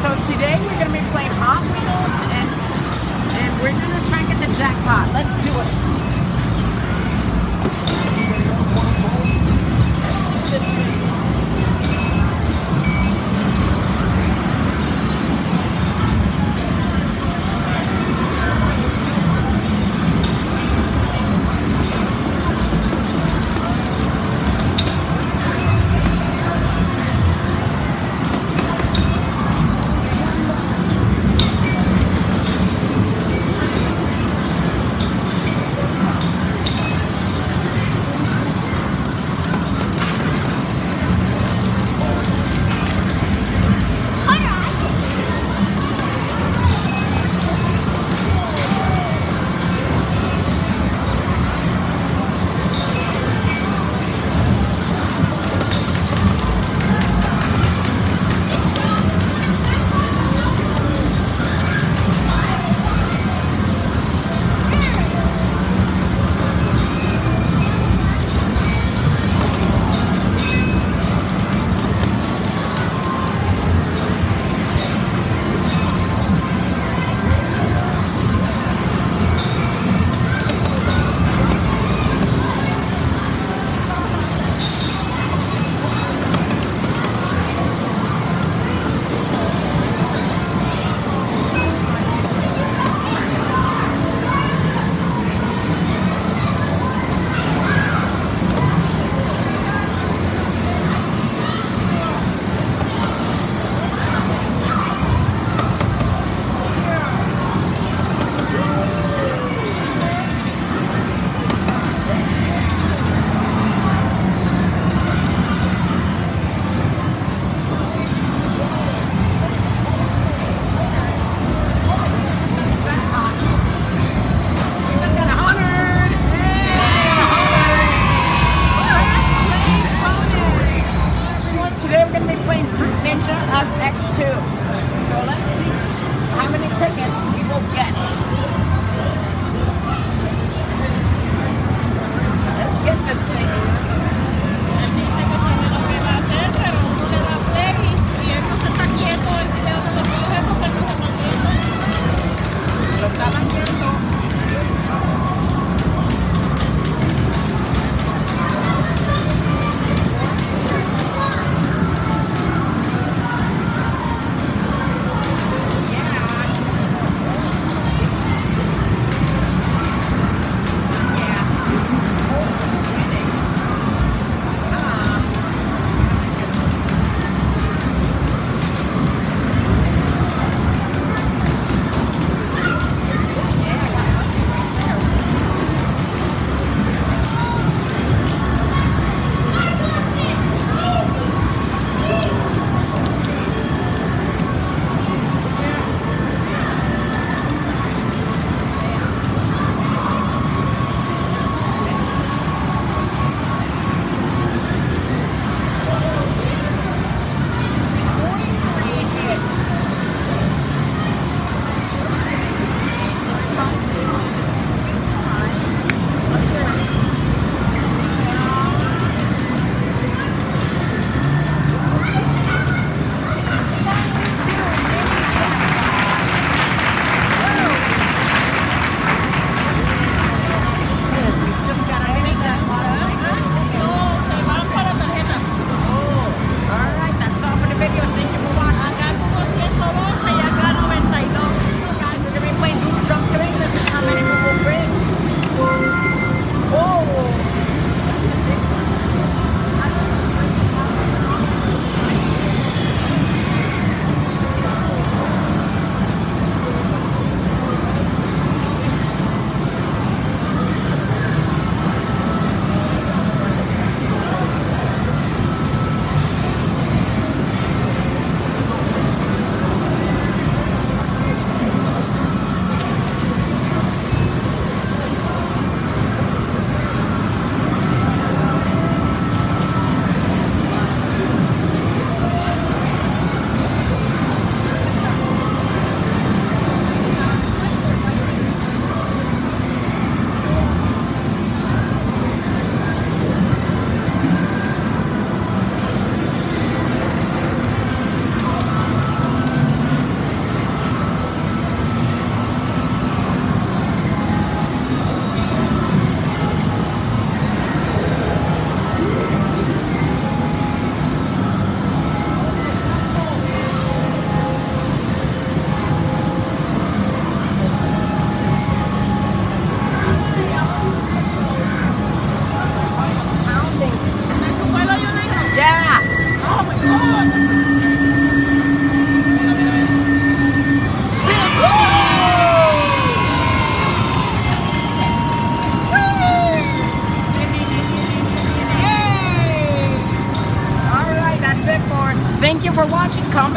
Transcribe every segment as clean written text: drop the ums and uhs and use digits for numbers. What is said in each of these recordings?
So today we're gonna be playing Hot Wheels and we're gonna try and get the jackpot. Let's do it.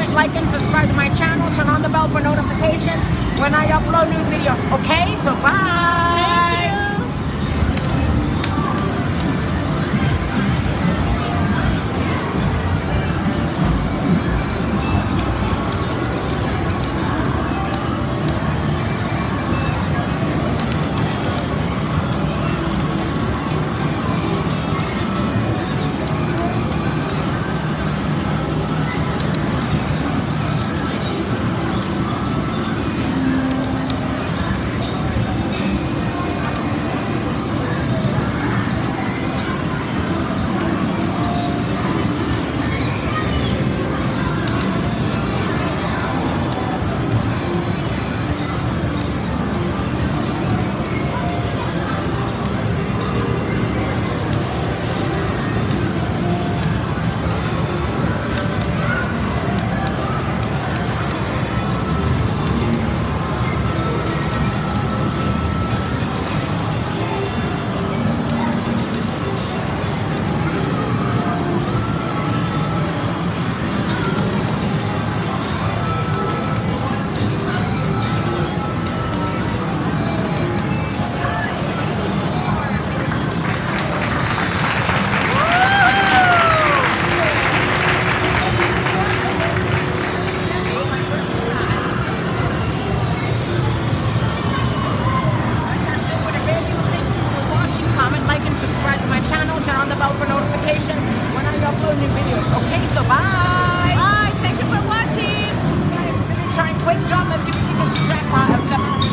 comment, like, and subscribe to my channel. Turn on the bell for notifications when I upload new videos. Okay, so bye. Turn on the bell for notifications when I upload new videos. Okay, so bye. Bye. Thank you for watching. Try and quick job. Let's see if we can get the jackpot of 700.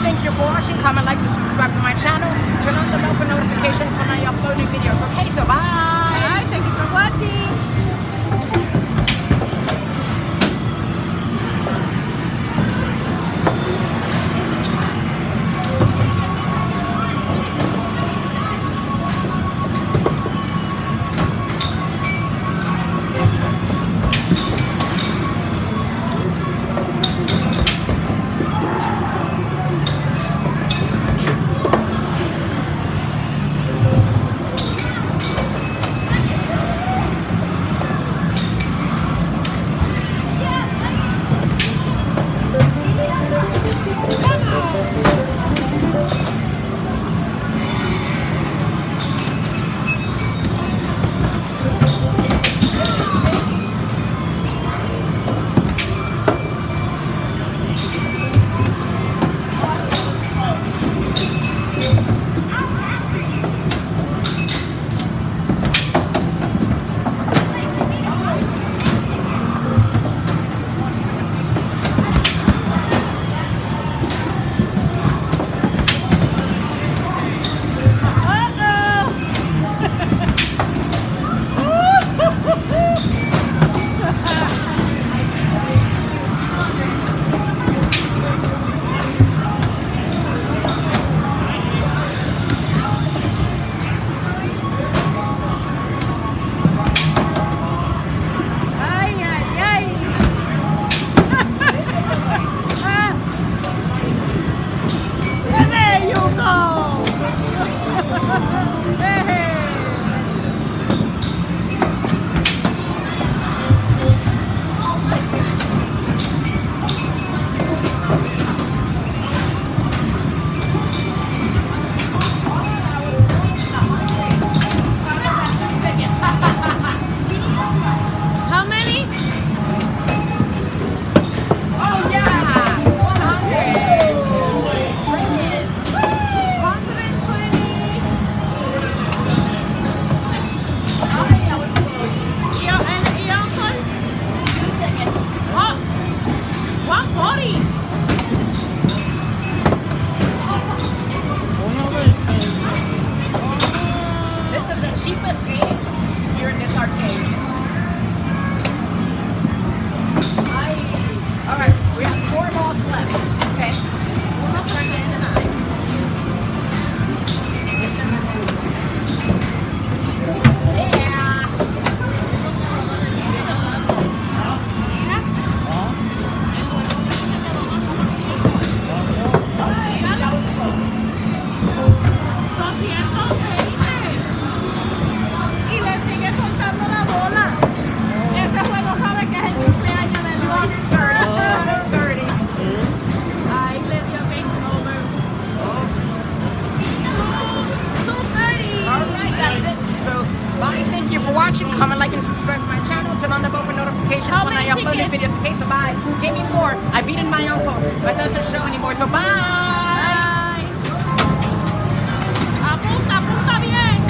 Thank you for watching. Comment, like, and subscribe to my channel. Turn on the bell for notifications when I upload new videos. Okay, so bye. Bye. Thank you for watching. watching. Comment, like, and subscribe to my channel. Turn on the bell for notifications How when I many upload new tickets? videos. Okay, so bye. Give me 4. I beat my uncle, but doesn't show anymore. So bye. Bye. Apunta, apunta bien.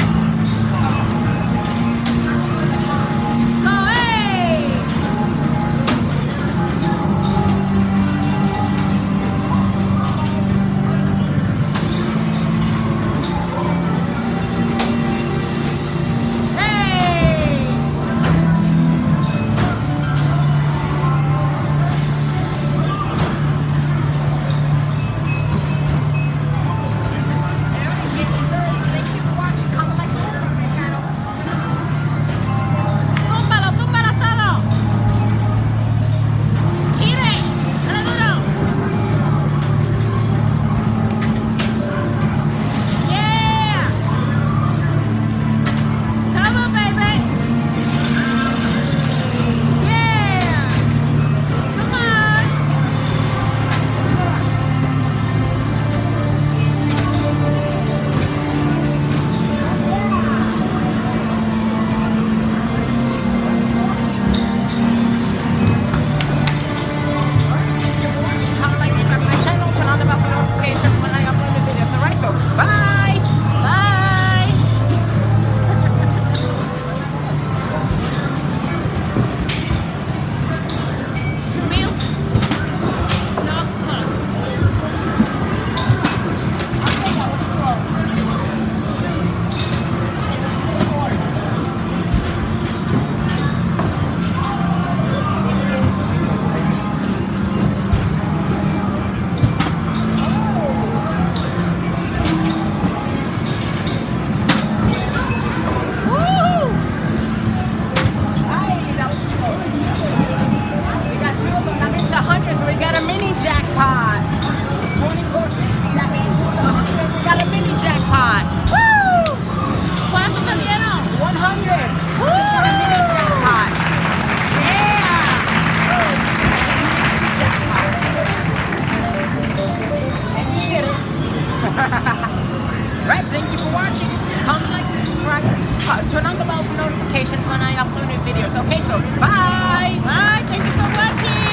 So, hey. Hey. Give me 30. Thank you for watching. Comment, like, and subscribe to my channel. Túmbalo, túmbalo todo. Gire. Dale duro. Yeah. Come on, baby. Yeah. Come on. Comment, like, subscribe to my channel. Turn on the bell for notifications when I upload new videos. Alright, so bye. Bye. Milk chocolate. Woo! Hey, that was close. We got 2 of them. That means 100. So we got a mini jackpot. 24.50. That means 100. We got a mini jackpot. Woo! ¿Cuánto te dieron? 100. We just got a mini jackpot. Yeah. Jackpot. And we did it. Right, thank you for watching. Comment, like, and subscribe. Turn on the bell for notifications when I upload new videos. Okay, so bye. Bye. Thank you for watching.